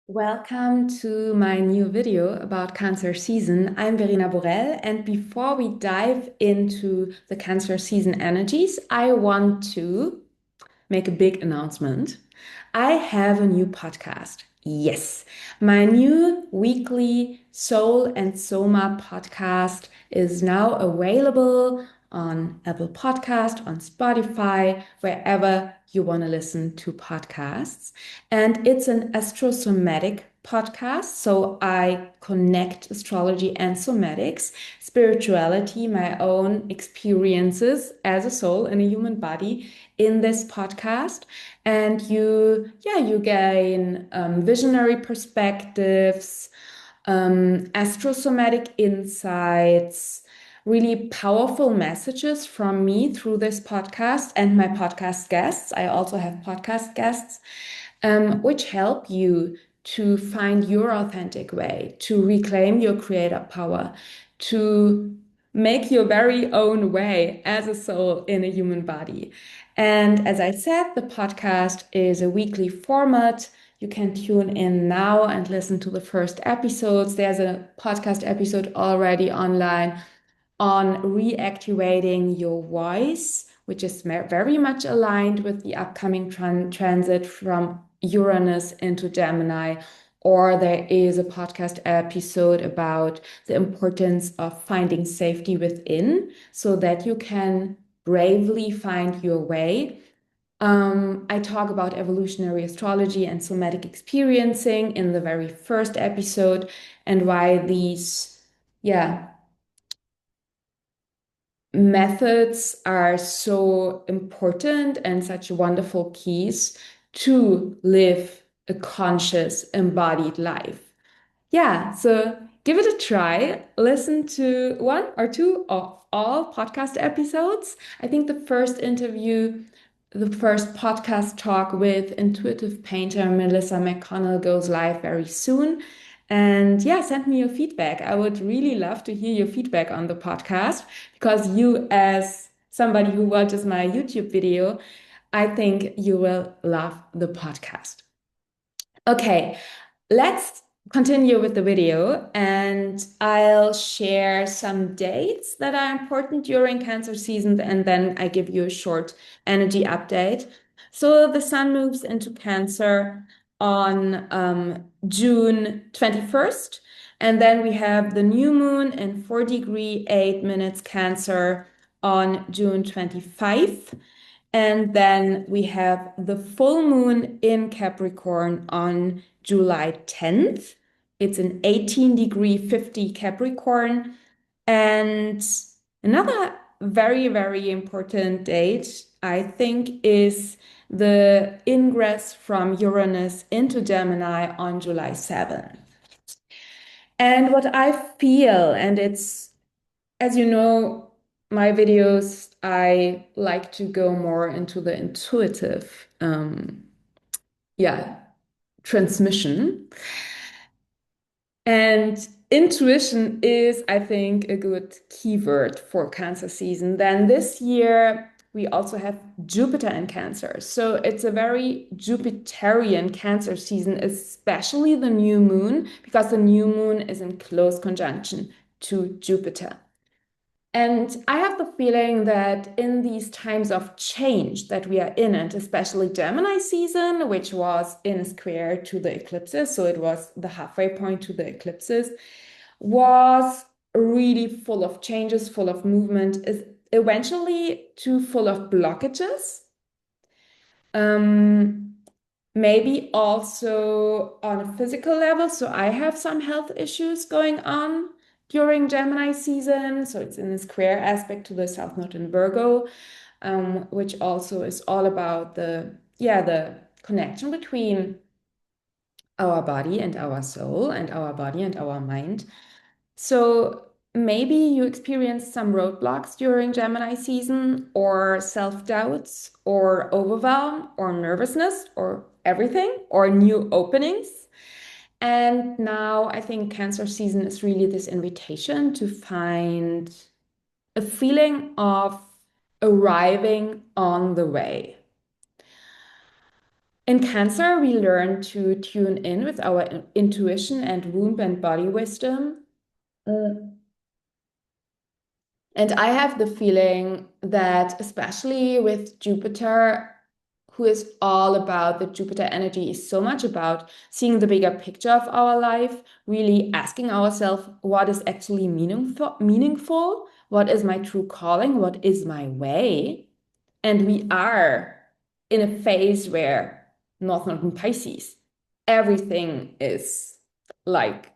Welcome to my new video about Cancer season. I'm Verena Borell, and before we dive into the Cancer season energies, I want to make a big announcement. I have a new podcast. Yes, my new weekly Soul and Soma podcast is now available on Apple Podcast, on Spotify, wherever you want to listen to podcasts. And it's an astrosomatic podcast. So I connect astrology and somatics, spirituality, my own experiences as a soul in a human body in this podcast. And you gain visionary perspectives, astrosomatic insights, really powerful messages from me through this podcast and my podcast guests. I also have podcast guests, which help you to find your authentic way, to reclaim your creative power, to make your very own way as a soul in a human body. And as I said, the podcast is a weekly format. You can tune in now and listen to the first episodes. There's a podcast episode already online on reactivating your voice, which is very much aligned with the upcoming transit from Uranus into Gemini. Or there is a podcast episode about the importance of finding safety within so that you can bravely find your way. I talk about evolutionary astrology and somatic experiencing in the very first episode and why these, yeah, methods are so important and such wonderful keys to live a conscious, embodied life. Yeah, so give it a try. Listen to one or two of all podcast episodes. I think the first podcast talk with intuitive painter Melissa McConnell goes live very soon. And yeah, send me your feedback. I would really love to hear your feedback on the podcast because you, as somebody who watches my YouTube video, I think you will love the podcast. Okay, let's continue with the video and I'll share some dates that are important during Cancer season and then I give you a short energy update. So the sun moves into Cancer on June 21st, and then we have the new moon in 4 degree 8 minutes Cancer on June 25th. And then we have the full moon in Capricorn on July 10th. It's an 18 degree 50 Capricorn. And another very, very important date, I think, is the ingress from Uranus into Gemini on July 7th. And what I feel, and it's, as you know, my videos, I like to go more into the intuitive, yeah, transmission. And intuition is, I think, a good keyword for Cancer season. Then this year, we also have Jupiter in Cancer. So it's a very Jupiterian Cancer season, especially the new moon, because the new moon is in close conjunction to Jupiter. And I have the feeling that in these times of change that we are in, and especially Gemini season, which was in a square to the eclipses, so it was the halfway point to the eclipses, was really full of changes, full of movement, is eventually too full of blockages. Um, Maybe also on a physical level. So I have some health issues going on during Gemini season. So it's in a square aspect to the South Node in Virgo, which also is all about the connection between our body and our soul and our body and our mind. So maybe you experienced some roadblocks during Gemini season, or self-doubts, or overwhelm, or nervousness, or everything, or new openings. And now I think Cancer season is really this invitation to find a feeling of arriving on the way. In Cancer, we learn to tune in with our intuition and womb and body wisdom. Mm. And I have the feeling that, especially with Jupiter, who is all about the Jupiter energy, is so much about seeing the bigger picture of our life, really asking ourselves what is actually meaningful, what is my true calling, what is my way. And we are in a phase where North Node in Pisces, everything is like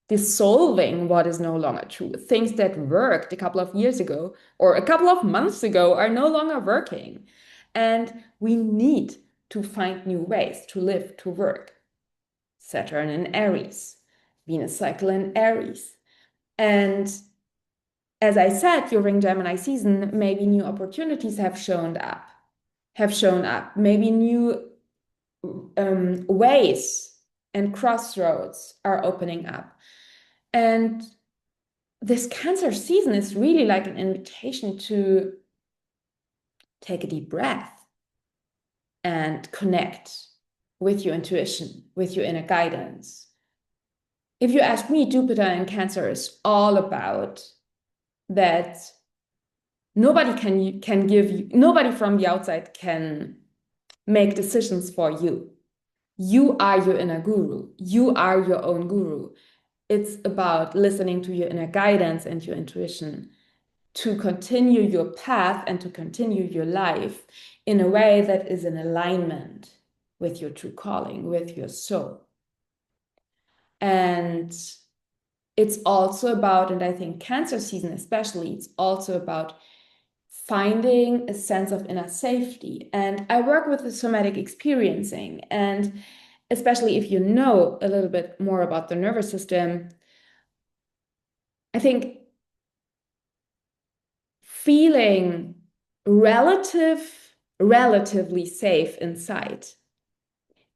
dissolving what is no longer true. Things that worked a couple of years ago or a couple of months ago are no longer working. And we need to find new ways to live, to work. Saturn in Aries, Venus cycle in Aries. And as I said, during Gemini season, maybe new opportunities have shown up. Maybe new ways and crossroads are opening up. And this Cancer season is really like an invitation to take a deep breath and connect with your intuition, with your inner guidance. If you ask me, Jupiter in Cancer is all about that nobody from the outside can make decisions for you. You are your inner guru. You are your own guru. It's about listening to your inner guidance and your intuition to continue your path and to continue your life in a way that is in alignment with your true calling, with your soul. And it's also about, and I think Cancer season especially, it's also about finding a sense of inner safety. And I work with the somatic experiencing, and especially if you know a little bit more about the nervous system, I think feeling relatively safe inside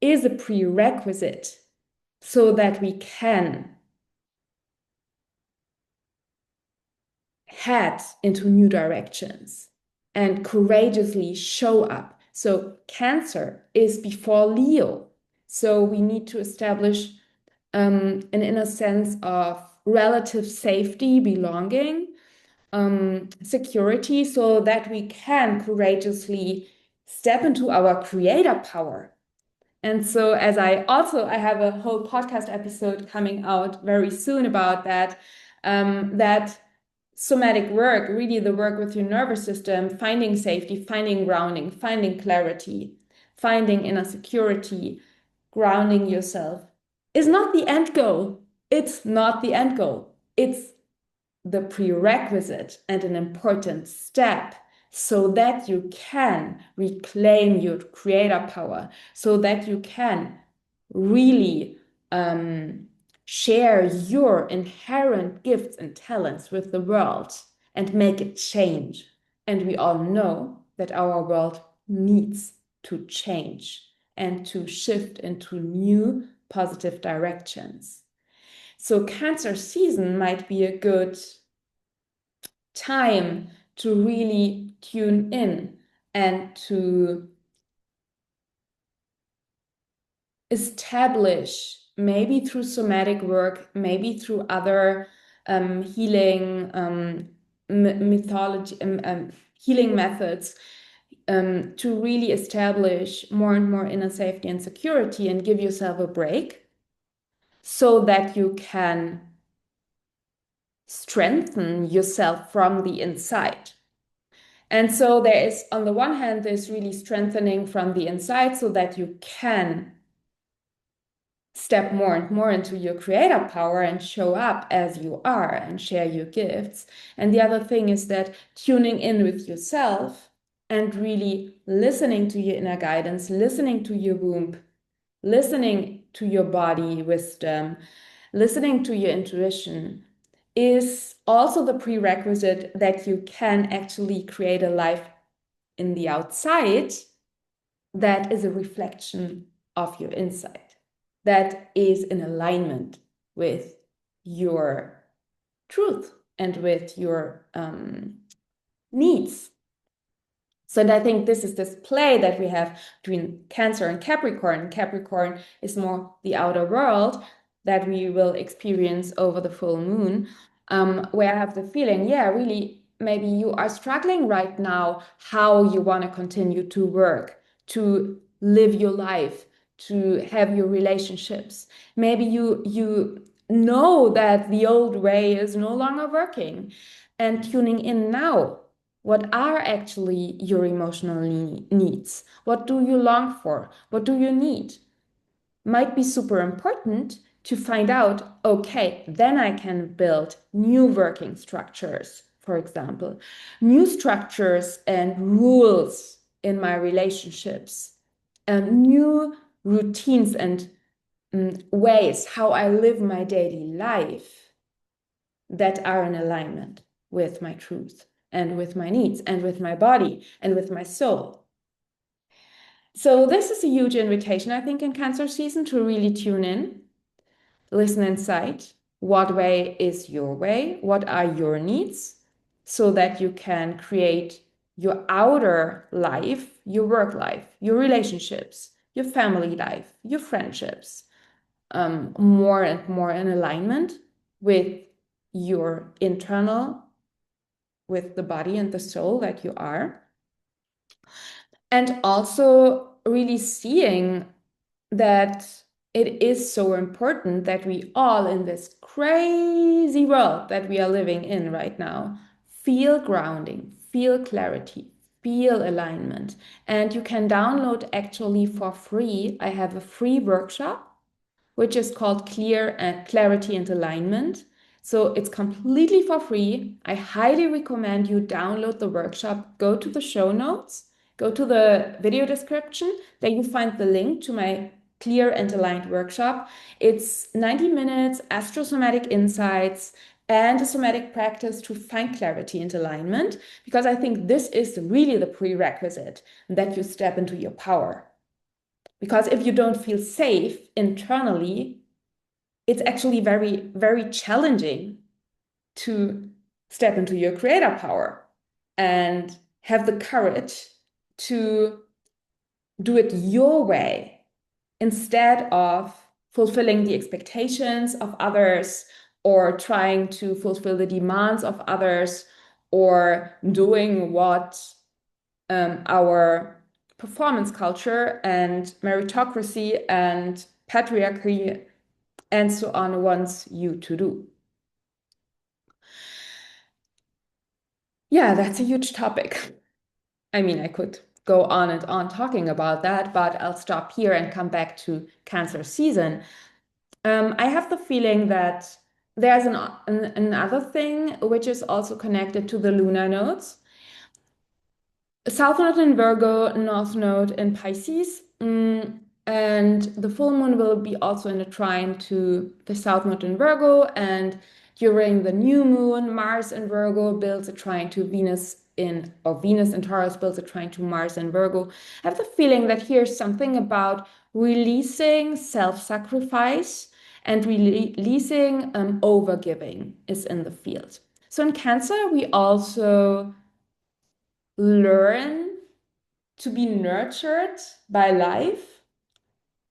is a prerequisite so that we can head into new directions and courageously show up. So Cancer is before Leo. So we need to establish an inner sense of relative safety, belonging, security, so that we can courageously step into our creator power. And so, I have a whole podcast episode coming out very soon about that, that somatic work, really the work with your nervous system, finding safety, finding grounding, finding clarity, finding inner security, grounding yourself is not the end goal. It's not the end goal. It's the prerequisite and an important step so that you can reclaim your creator power, so that you can really share your inherent gifts and talents with the world and make it change. And we all know that our world needs to change and to shift into new positive directions. So Cancer season might be a good time to really tune in and to establish, maybe through somatic work, maybe through other healing mythology, healing methods, to really establish more and more inner safety and security and give yourself a break so that you can strengthen yourself from the inside. And so there is, on the one hand, there's really strengthening from the inside so that you can step more and more into your creative power and show up as you are and share your gifts. And the other thing is that tuning in with yourself and really listening to your inner guidance, listening to your womb, listening to your body wisdom, listening to your intuition is also the prerequisite that you can actually create a life in the outside that is a reflection of your inside, that is in alignment with your truth and with your needs. So, and I think this is this play that we have between Cancer and Capricorn. Capricorn is more the outer world that we will experience over the full moon, where I have the feeling, yeah, really, maybe you are struggling right now how you want to continue to work, to live your life, to have your relationships. Maybe you know that the old way is no longer working, and tuning in now. What are actually your emotional needs? What do you long for? What do you need? Might be super important to find out, okay, then I can build new working structures, for example, new structures and rules in my relationships, and new routines and ways how I live my daily life that are in alignment with my truth and with my needs and with my body and with my soul. So this is a huge invitation, I think, in Cancer season to really tune in, listen inside. What way is your way? What are your needs? So that you can create your outer life, your work life, your relationships, your family life, your friendships, more and more in alignment with your internal, with the body and the soul that you are. And also really seeing that it is so important that we all in this crazy world that we are living in right now feel grounding, feel clarity, feel alignment. And you can download actually for free. I have a free workshop which is called Clarity and Alignment. So it's completely for free. I highly recommend you download the workshop, go to the show notes, go to the video description. There you find the link to my Clear and Aligned workshop. It's 90 minutes, astrosomatic insights, and a somatic practice to find clarity and alignment, because I think this is really the prerequisite that you step into your power. Because if you don't feel safe internally, it's actually very, very challenging to step into your creator power and have the courage to do it your way instead of fulfilling the expectations of others or trying to fulfill the demands of others or doing what our performance culture and meritocracy and patriarchy and so on wants you to do. Yeah, that's a huge topic. I mean, I could go on and on talking about that, but I'll stop here and come back to Cancer season. I have the feeling that there's another thing which is also connected to the lunar nodes. South Node in Virgo, North Node in Pisces. And the full moon will be also in a trine to the South Node in Virgo. And during the new moon, Mars in Virgo builds a trine to Venus or Venus in Taurus builds a trine to Mars in Virgo. I have the feeling that here's something about releasing self-sacrifice and releasing overgiving is in the field. So in Cancer, we also learn to be nurtured by life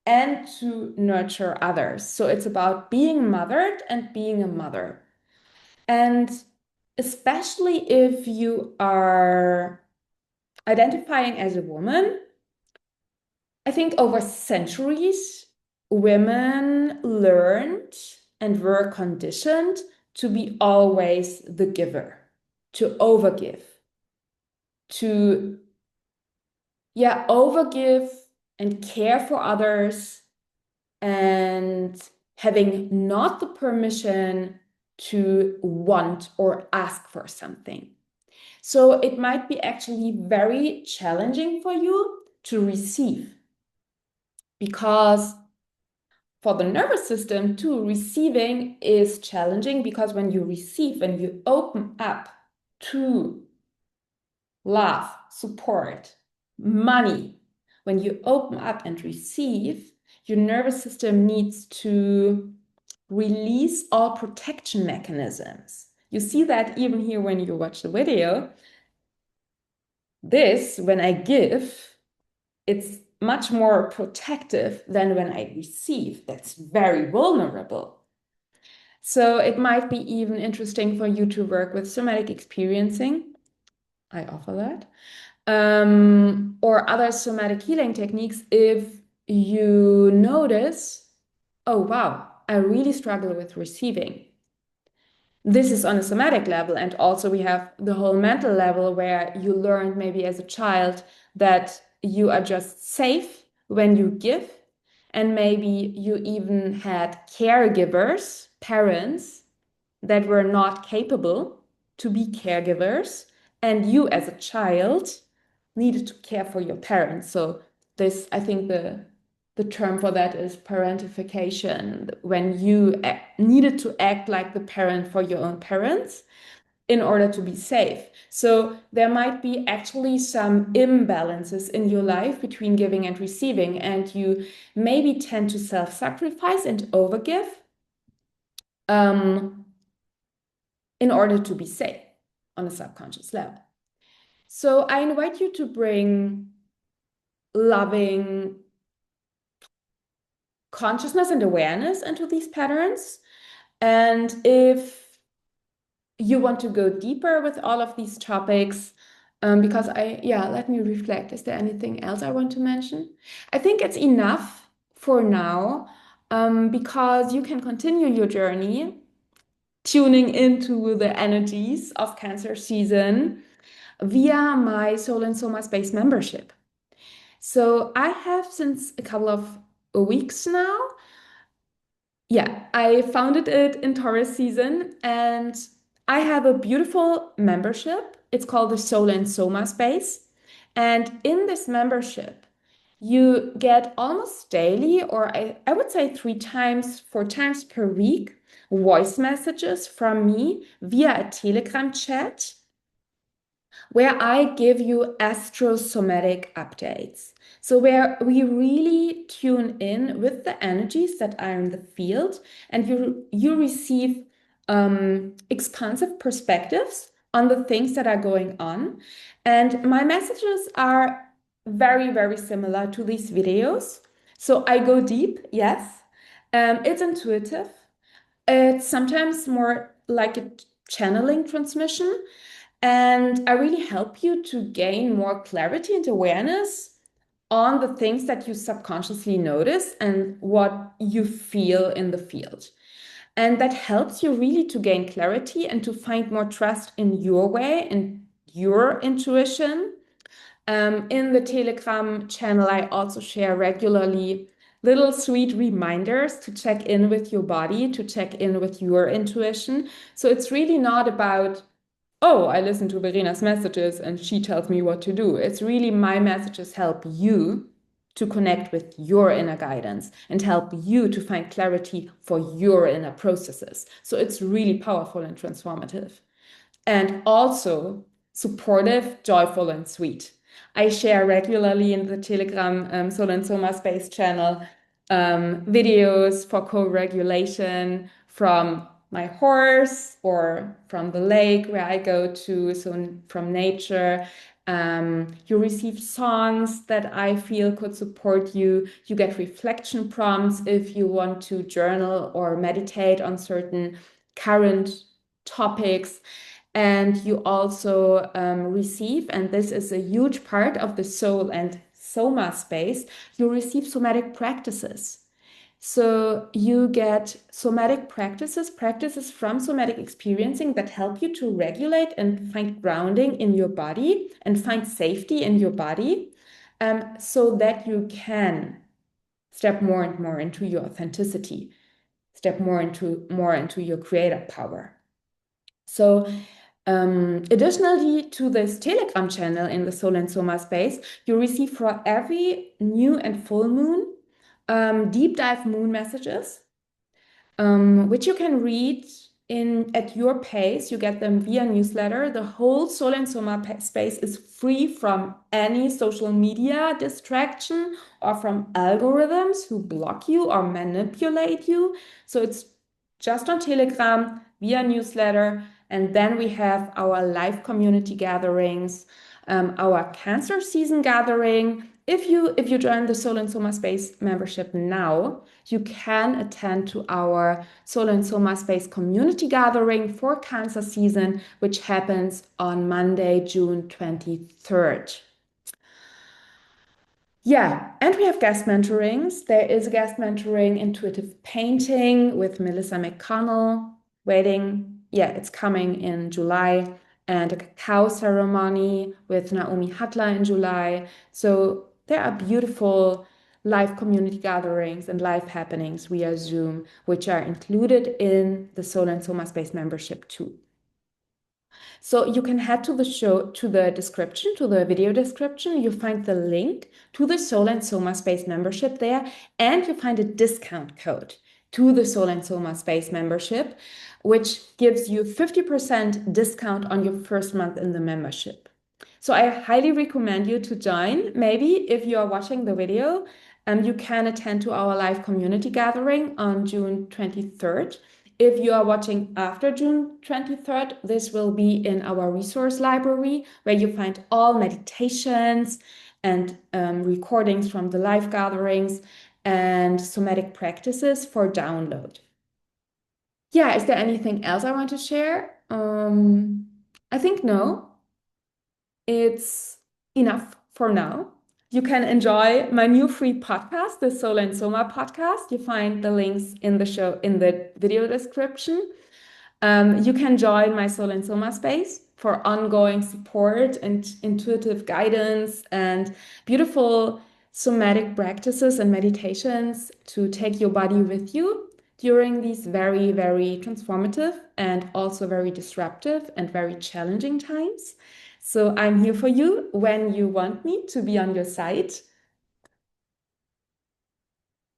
and to nurture others. So it's about being mothered and being a mother. And especially if you are identifying as a woman, I think over centuries, women learned and were conditioned to be always the giver, to overgive, to overgive and care for others and having not the permission to want or ask for something. So it might be actually very challenging for you to receive, because for the nervous system too, receiving is challenging, because when you receive, when you open up to love, support, money, when you open up and receive, your nervous system needs to release all protection mechanisms. You see that even here when you watch the video. This, when I give, it's much more protective than when I receive. That's very vulnerable. So it might be even interesting for you to work with somatic experiencing. I offer that. Or other somatic healing techniques if you notice, oh, wow, I really struggle with receiving. This is on a somatic level. And also, we have the whole mental level where you learned maybe as a child that you are just safe when you give. And maybe you even had caregivers, parents that were not capable to be caregivers. And you, as a child, needed to care for your parents. So, this, I think, the term for that is parentification, when you needed to act like the parent for your own parents in order to be safe. So there might be actually some imbalances in your life between giving and receiving, and you maybe tend to self-sacrifice and overgive um, in order to be safe on a subconscious level. So I invite you to bring loving consciousness and awareness into these patterns. And if you want to go deeper with all of these topics, because let me reflect. Is there anything else I want to mention? I think it's enough for now, because you can continue your journey tuning into the energies of Cancer season via my Soul and Soma Space membership. So I have, since a couple of weeks now, yeah, I founded it in Taurus season, and I have a beautiful membership. It's called the Soul and Soma Space. And in this membership, you get almost daily, or I would say 3 times, 4 times per week, voice messages from me via a Telegram chat where I give you astrosomatic updates. So, where we really tune in with the energies that are in the field, and you receive expansive perspectives on the things that are going on. And my messages are very, very similar to these videos. So, I go deep, yes. It's intuitive. It's sometimes more like a channeling transmission. And I really help you to gain more clarity and awareness on the things that you subconsciously notice and what you feel in the field. And that helps you really to gain clarity and to find more trust in your way and your intuition. In the Telegram channel, I also share regularly little sweet reminders to check in with your body, to check in with your intuition. So it's really not about, oh, I listen to Verena's messages and she tells me what to do. It's really my messages help you to connect with your inner guidance and help you to find clarity for your inner processes. So it's really powerful and transformative. And also supportive, joyful, and sweet. I share regularly in the Telegram Soul and Soma Space channel videos for co-regulation from my horse or from the lake where I go to, so from nature. You receive songs that I feel could support you. You get reflection prompts if you want to journal or meditate on certain current topics. And you also receive, and this is a huge part of the soul and soma space, you receive somatic practices. So you get somatic practices, practices from somatic experiencing that help you to regulate and find grounding in your body and find safety in your body, so that you can step more and more into your authenticity, step more into your creative power. So additionally to this Telegram channel in the Soul and Soma space, you receive for every new and full moon deep dive moon messages, which you can read in at your pace. You get them via newsletter. The whole Soul and Soma space is free from any social media distraction or from algorithms who block you or manipulate you. So it's just on Telegram via newsletter. And then we have our live community gatherings our Cancer season gathering. If you join the Soul and Soma Space membership now, you can attend to our Soul and Soma Space community gathering for Cancer season, which happens on Monday, June 23rd. Yeah, and we have guest mentorings. There is a guest mentoring intuitive painting with Melissa McConnell waiting. Yeah, it's coming in July, and a cacao ceremony with Naomi Hatla in July. So there are beautiful live community gatherings and live happenings via Zoom, which are included in the Soul and Soma Space membership too. So you can head to the show, to the description, to the video description. You find the link to the Soul and Soma Space membership there, and you find a discount code to the Soul and Soma Space membership, which gives you 50% discount on your first month in the membership. So I highly recommend you to join. Maybe if you are watching the video, you can attend to our live community gathering on June 23rd. If you are watching after June 23rd, this will be in our resource library where you find all meditations and recordings from the live gatherings and somatic practices for download. Yeah, is there anything else I want to share? I think no. It's enough for now. You can enjoy my new free podcast, the Soul and Soma podcast. You find the links in the show in the video description. You can join my Soul and Soma space for ongoing support and intuitive guidance and beautiful somatic practices and meditations to take your body with you during these very, very transformative and also very disruptive and very challenging times. So I'm here for you when you want me to be on your side,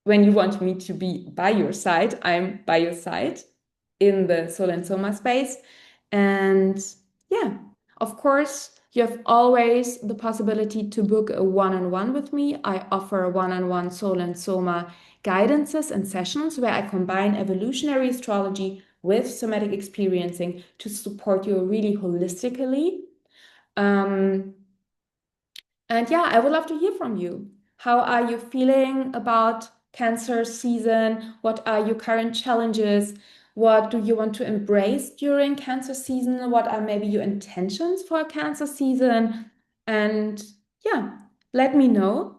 when you want me to be by your side, I'm by your side in the Soul and Soma space. And yeah, of course, you have always the possibility to book a one-on-one with me. I offer one-on-one Soul and Soma guidances and sessions where I combine evolutionary astrology with somatic experiencing to support you really holistically. Um, and yeah, I would love to hear from you. How are you feeling about Cancer season? What are your current challenges? What do you want to embrace during Cancer season? What are maybe your intentions for Cancer season? And yeah, let me know.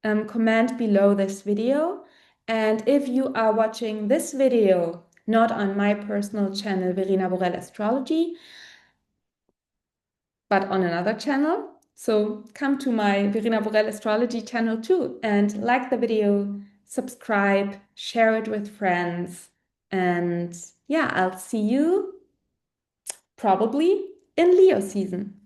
Comment below this video. And if you are watching this video, not on my personal channel, Verena Borell Astrology, but on another channel. So come to my Verena Borell Astrology channel too and like the video, subscribe, share it with friends. And yeah, I'll see you probably in Leo season.